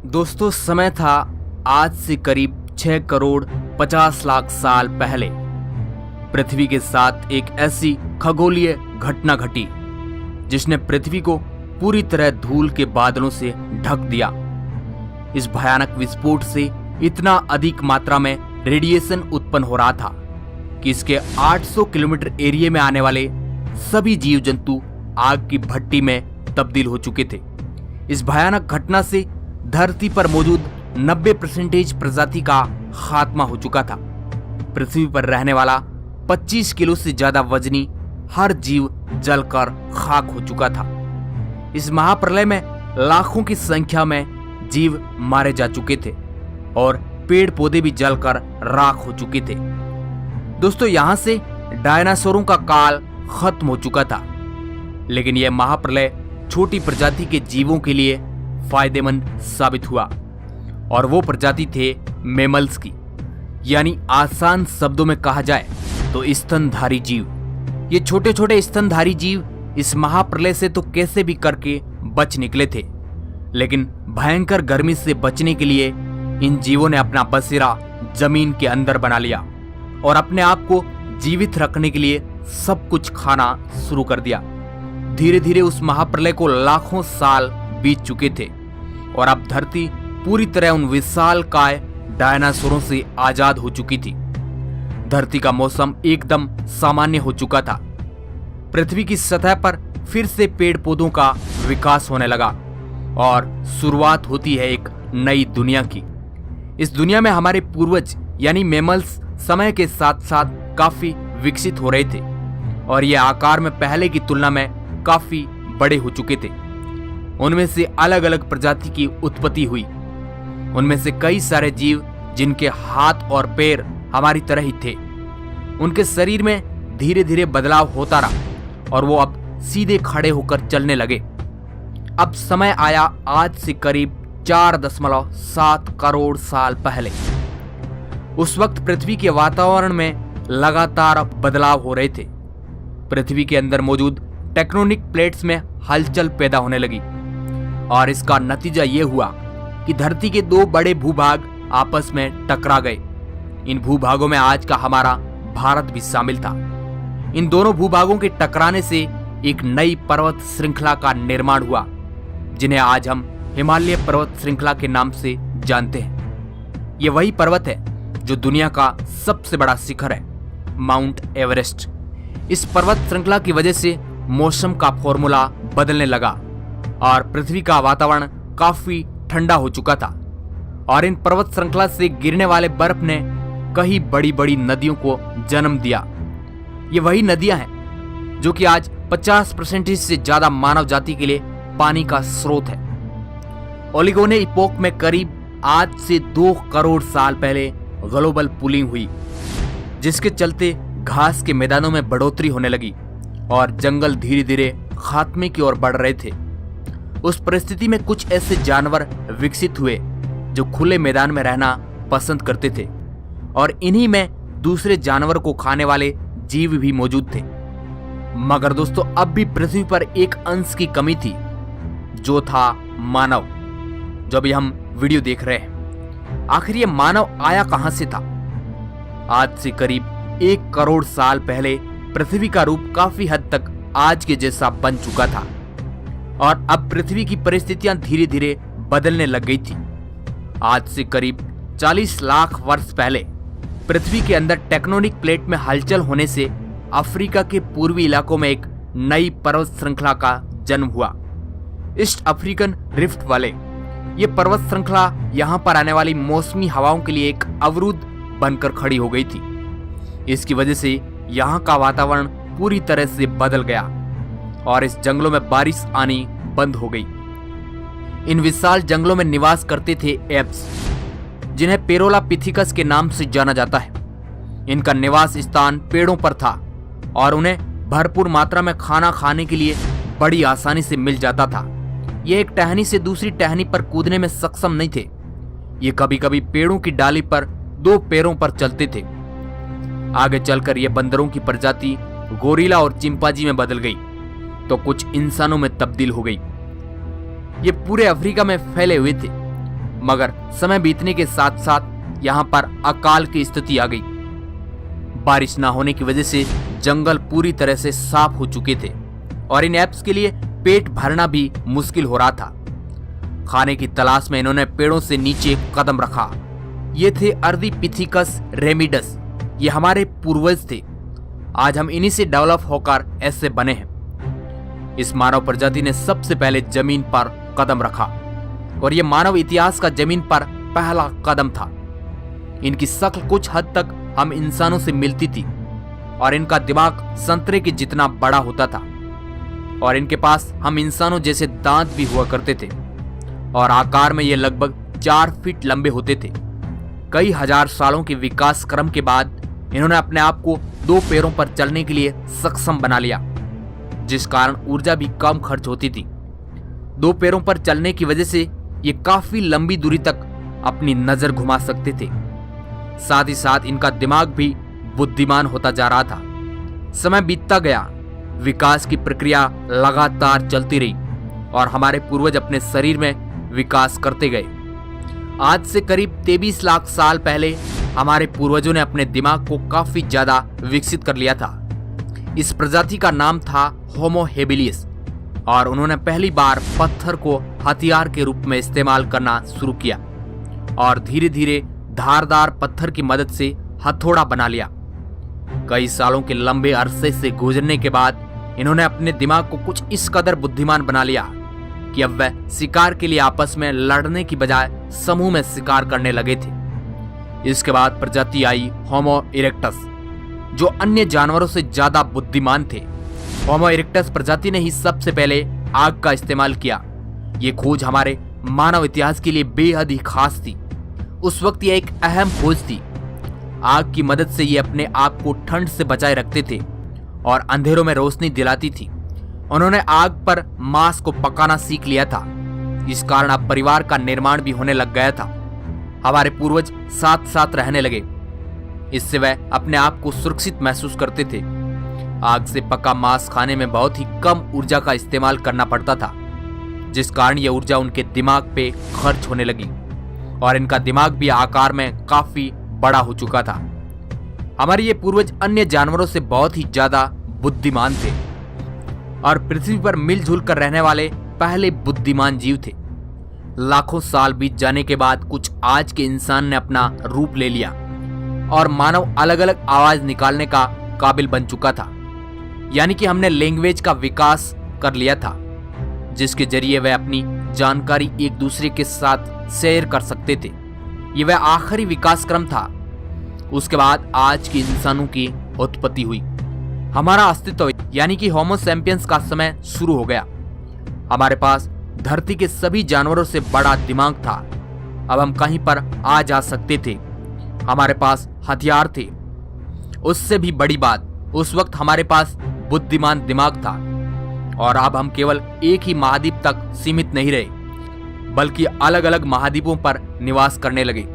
दोस्तों, समय था आज से करीब 6 करोड़ 50 लाख साल पहले। पृथ्वी के साथ एक ऐसी खगोलीय घटना घटी जिसने पृथ्वी को पूरी तरह धूल के बादलों से ढक दिया। इस भयानक विस्फोट से इतना अधिक मात्रा में रेडिएशन उत्पन्न हो रहा था कि इसके 800 किलोमीटर एरिया में आने वाले सभी जीव जंतु आग की भट्टी में तब्दील हो चुके थे। इस भयानक घटना से धरती पर मौजूद 90% प्रजाति का खात्मा हो चुका था। पृथ्वी पर रहने वाला 25 किलो से ज्यादा वजनी हर जीव जलकर खाक हो चुका था। इस महाप्रलय में लाखों की संख्या में जीव मारे जा चुके थे और पेड़ पौधे भी जलकर राख हो चुके थे। दोस्तों, यहां से डायनासोरों का काल खत्म हो चुका था, लेकिन यह महाप्रलय छोटी प्रजाति के जीवों के लिए फायदेमंद साबित हुआ और वो प्रजाति थे मैमल्स की, यानी आसान शब्दों में कहा जाए तो स्तनधारी जीव। ये छोटे छोटे स्तनधारी जीव इस महाप्रलय से तो कैसे भी करके बच निकले थे, लेकिन भयंकर गर्मी से बचने के लिए इन जीवों ने अपना बसेरा जमीन के अंदर बना लिया और अपने आप को जीवित रखने के लिए सब कुछ खाना शुरू कर दिया। धीरे धीरे उस महाप्रलय को लाखों साल बीत चुके थे और अब धरती पूरी तरह उन विशालकाय डायनासोरों से आजाद हो चुकी थी। धरती का मौसम एकदम सामान्य हो चुका था। पृथ्वी की सतह पर फिर से पेड़ पौधों का विकास होने लगा और शुरुआत होती है एक नई दुनिया की। इस दुनिया में हमारे पूर्वज यानी मैमल्स समय के साथ साथ काफी विकसित हो रहे थे और ये आकार में पहले की तुलना में काफी बड़े हो चुके थे। उनमें से अलग अलग प्रजाति की उत्पत्ति हुई। उनमें से कई सारे जीव जिनके हाथ और पैर हमारी तरह ही थे, उनके शरीर में धीरे धीरे बदलाव होता रहा और वो अब सीधे खड़े होकर चलने लगे। अब समय आया आज से करीब 4.7 करोड़ साल पहले। उस वक्त पृथ्वी के वातावरण में लगातार बदलाव हो रहे थे। पृथ्वी के अंदर मौजूद टेक्टोनिक प्लेट्स में हलचल पैदा होने लगी और इसका नतीजा ये हुआ कि धरती के दो बड़े भूभाग आपस में टकरा गए। इन भूभागों में आज का हमारा भारत भी शामिल था। इन दोनों भूभागों के टकराने से एक नई पर्वत श्रृंखला का निर्माण हुआ, जिन्हें आज हम हिमालय पर्वत श्रृंखला के नाम से जानते हैं। ये वही पर्वत है जो दुनिया का सबसे बड़ा शिखर है, माउंट एवरेस्ट। इस पर्वत श्रृंखला की वजह से मौसम का फॉर्मूला बदलने लगा और पृथ्वी का वातावरण काफी ठंडा हो चुका था और इन पर्वत श्रृंखला से गिरने वाले बर्फ ने कई बड़ी बड़ी नदियों को जन्म दिया। ये वही नदियां हैं जो कि आज 50% से ज्यादा मानव जाति के लिए पानी का स्रोत है। ओलिगोने इपोक में करीब आज से 2 करोड़ साल पहले ग्लोबल कूलिंग हुई, जिसके चलते घास के मैदानों में बढ़ोतरी होने लगी और जंगल धीरे धीरे खात्मे की ओर बढ़ रहे थे। उस परिस्थिति में कुछ ऐसे जानवर विकसित हुए जो खुले मैदान में रहना पसंद करते थे और इन्हीं में दूसरे जानवर को खाने वाले जीव भी मौजूद थे। मगर दोस्तों, अब भी पृथ्वी पर एक अंश की कमी थी, जो था मानव। जो अभी हम वीडियो देख रहे हैं, आखिर ये मानव आया कहां से था? आज से करीब 1 करोड़ साल पहले पृथ्वी का रूप काफी हद तक आज के जैसा बन चुका था और अब पृथ्वी की परिस्थितियां धीरे धीरे बदलने लग गई थी। आज से करीब 40 लाख वर्ष पहले पृथ्वी के अंदर टेक्टोनिक प्लेट में हलचल होने से अफ्रीका के पूर्वी इलाकों में एक नई पर्वत श्रृंखला का जन्म हुआ, ईस्ट अफ्रीकन रिफ्ट वाले। ये पर्वत श्रृंखला यहाँ पर आने वाली मौसमी हवाओं के लिए एक अवरुद्ध बनकर खड़ी हो गई थी। इसकी वजह से यहाँ का वातावरण पूरी तरह से बदल गया और इस जंगलों में बारिश आनी बंद हो गई। इन विशाल जंगलों में निवास करते थे एप्स, जिन्हें पेरोला पिथिकस के नाम से जाना जाता है। इनका निवास स्थान पेड़ों पर था और उन्हें भरपूर मात्रा में खाना खाने के लिए बड़ी आसानी से मिल जाता था। ये एक टहनी से दूसरी टहनी पर कूदने में सक्षम नहीं थे। ये कभी कभी पेड़ों की डाली पर 2 पैरों पर चलते थे। आगे चलकर ये बंदरों की प्रजाति गोरिल्ला और चिंपांजी में बदल गई तो कुछ इंसानों में तब्दील हो गई। ये पूरे अफ्रीका में फैले हुए थे। मगर समय बीतने के साथ साथ यहाँ पर अकाल की स्थिति आ गई। बारिश ना होने की वजह से जंगल पूरी तरह से साफ हो चुके थे और इन एप्स के लिए पेट भरना भी मुश्किल हो रहा था। खाने की तलाश में इन्होंने पेड़ों से नीचे कदम रखा। ये थे अर्धीपिथिकस रेमिडस। ये हमारे पूर्वज थे। आज हम इन्हीं से डेवलप होकर ऐसे बने हैं। इस मानव प्रजाति ने सबसे पहले जमीन पर कदम रखा और ये मानव इतिहास का जमीन पर पहला कदम था। इनकी शक्ल कुछ हद तक हम इंसानों से मिलती थी और इनका दिमाग संतरे के जितना बड़ा होता था और इनके पास हम इंसानों जैसे दांत भी हुआ करते थे और आकार में ये लगभग 4 फीट लंबे होते थे। कई हजार सालों के विकास क्रम के बाद इन्होंने अपने आप को 2 पैरों पर चलने के लिए सक्षम बना लिया, जिस कारण ऊर्जा भी कम खर्च होती थी। 2 पैरों पर चलने की वजह से ये काफी लंबी दूरी तक अपनी नजर घुमा सकते थे। साथ ही साथ इनका दिमाग भी बुद्धिमान होता जा रहा था। समय बीतता गया, विकास की प्रक्रिया लगातार चलती रही और हमारे पूर्वज अपने शरीर में विकास करते गए। आज से करीब 23 लाख साल पहले हमारे पूर्वजों ने अपने दिमाग को काफी ज्यादा विकसित कर लिया था। इस प्रजाति का नाम था होमो हेबिलिस और उन्होंने पहली बार पत्थर को हथियार के रूप में इस्तेमाल करना शुरू किया और धीरे धीरे धारदार पत्थर की मदद से हथौड़ा बना लिया। कई सालों के लंबे अरसे से गुजरने के बाद इन्होंने अपने दिमाग को कुछ इस कदर बुद्धिमान बना लिया कि अब वह शिकार के लिए आपस में लड़ने की बजाय समूह में शिकार करने लगे थे। इसके बाद प्रजाति आई होमो इरेक्टस, जो अन्य जानवरों से ज्यादा बुद्धिमान थे। होमो इरेक्टस प्रजाति ने ही सबसे पहले आग का इस्तेमाल किया। ये खोज हमारे मानव इतिहास के लिए बेहद ही खास थी। उस वक्त यह एक अहम खोज थी। आग की मदद से ये अपने आप को ठंड से बचाए रखते थे और अंधेरों में रोशनी दिलाती थी। उन्होंने आग पर मांस को पकाना सीख लिया था। इस कारण अब परिवार का निर्माण भी होने लग गया था। हमारे पूर्वज साथ साथ रहने लगे। इससे वह अपने आप को सुरक्षित महसूस करते थे। आग से पका मांस खाने में बहुत ही कम ऊर्जा का इस्तेमाल करना पड़ता था, जिस कारण यह ऊर्जा उनके दिमाग पे खर्च होने लगी और इनका दिमाग भी आकार में काफी बड़ा हो चुका था। हमारे ये पूर्वज अन्य जानवरों से बहुत ही ज्यादा बुद्धिमान थे और पृथ्वी पर मिलजुल कर रहने वाले पहले बुद्धिमान जीव थे। लाखों साल बीत जाने के बाद कुछ आज के इंसान ने अपना रूप ले लिया और मानव अलग अलग आवाज निकालने का काबिल बन चुका था। यानी कि हमने लैंग्वेज का विकास कर लिया था, जिसके जरिए वह अपनी जानकारी एक दूसरे के साथ शेयर कर सकते थे। यह वह आखिरी विकास क्रम था। उसके बाद आज के इंसानों की उत्पत्ति हुई। हमारा अस्तित्व यानी कि होमो सैपियंस का समय शुरू हो गया। हमारे पास धरती के सभी जानवरों से बड़ा दिमाग था। अब हम कहीं पर आ जा सकते थे। हमारे पास हथियार थे। उससे भी बड़ी बात, उस वक्त हमारे पास बुद्धिमान दिमाग था और अब हम केवल एक ही महाद्वीप तक सीमित नहीं रहे, बल्कि अलग अलग महाद्वीपों पर निवास करने लगे।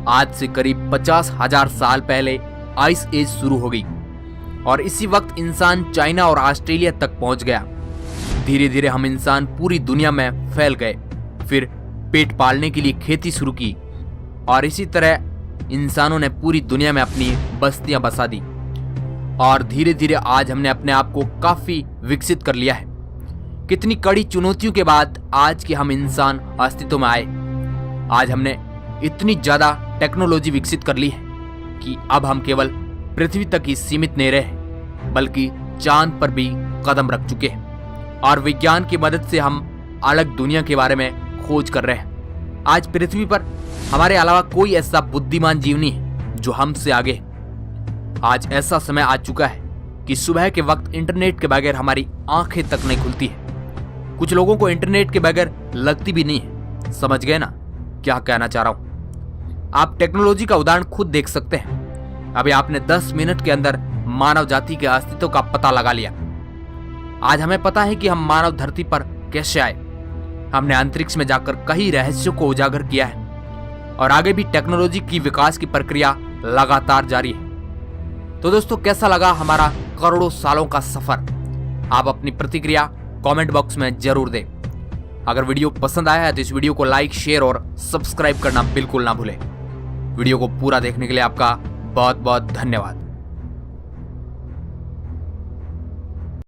आज से करीब 50,000 साल पहले आइस एज शुरू हो गई और इसी वक्त इंसान चाइना और ऑस्ट्रेलिया तक पहुंच गया। धीरे धीरे हम इंसान पूरी दुनिया में फैल गए, फिर पेट पालने के लिए खेती शुरू की और इसी तरह इंसानों ने पूरी दुनिया में अपनी बस्तियां बसा दी और धीरे धीरे आज हमने अपने आप को काफी विकसित कर लिया है। कितनी कड़ी चुनौतियों के बाद आज के हम इंसान अस्तित्व में आए। आज हमने इतनी ज्यादा टेक्नोलॉजी विकसित कर ली है कि अब हम केवल पृथ्वी तक ही सीमित नहीं रहे, बल्कि चांद पर भी कदम रख चुके हैं और विज्ञान की मदद से हम अलग दुनिया के बारे में खोज कर रहे हैं। आज पृथ्वी पर हमारे अलावा कोई ऐसा बुद्धिमान जीव नहीं है जो हमसे आगे है। आज ऐसा समय आ चुका है कि सुबह के वक्त इंटरनेट के बगैर हमारी आंखें तक नहीं खुलती है। कुछ लोगों को इंटरनेट के बगैर लगती भी नहीं है। समझ गए ना क्या कहना चाह रहा हूं? आप टेक्नोलॉजी का उदाहरण खुद देख सकते हैं। अभी आपने 10 मिनट के अंदर मानव जाति के अस्तित्व का पता लगा लिया। आज हमें पता है कि हम मानव धरती पर कैसे आए। हमने अंतरिक्ष में जाकर कई रहस्यों को उजागर किया है और आगे भी टेक्नोलॉजी की विकास की प्रक्रिया लगातार जारी है। तो दोस्तों, कैसा लगा हमारा करोड़ों सालों का सफर? आप अपनी प्रतिक्रिया कमेंट बॉक्स में जरूर दें अगर वीडियो पसंद आया है तो इस वीडियो को लाइक, शेयर और सब्सक्राइब करना बिल्कुल ना भूलें। वीडियो को पूरा देखने के लिए आपका बहुत बहुत धन्यवाद।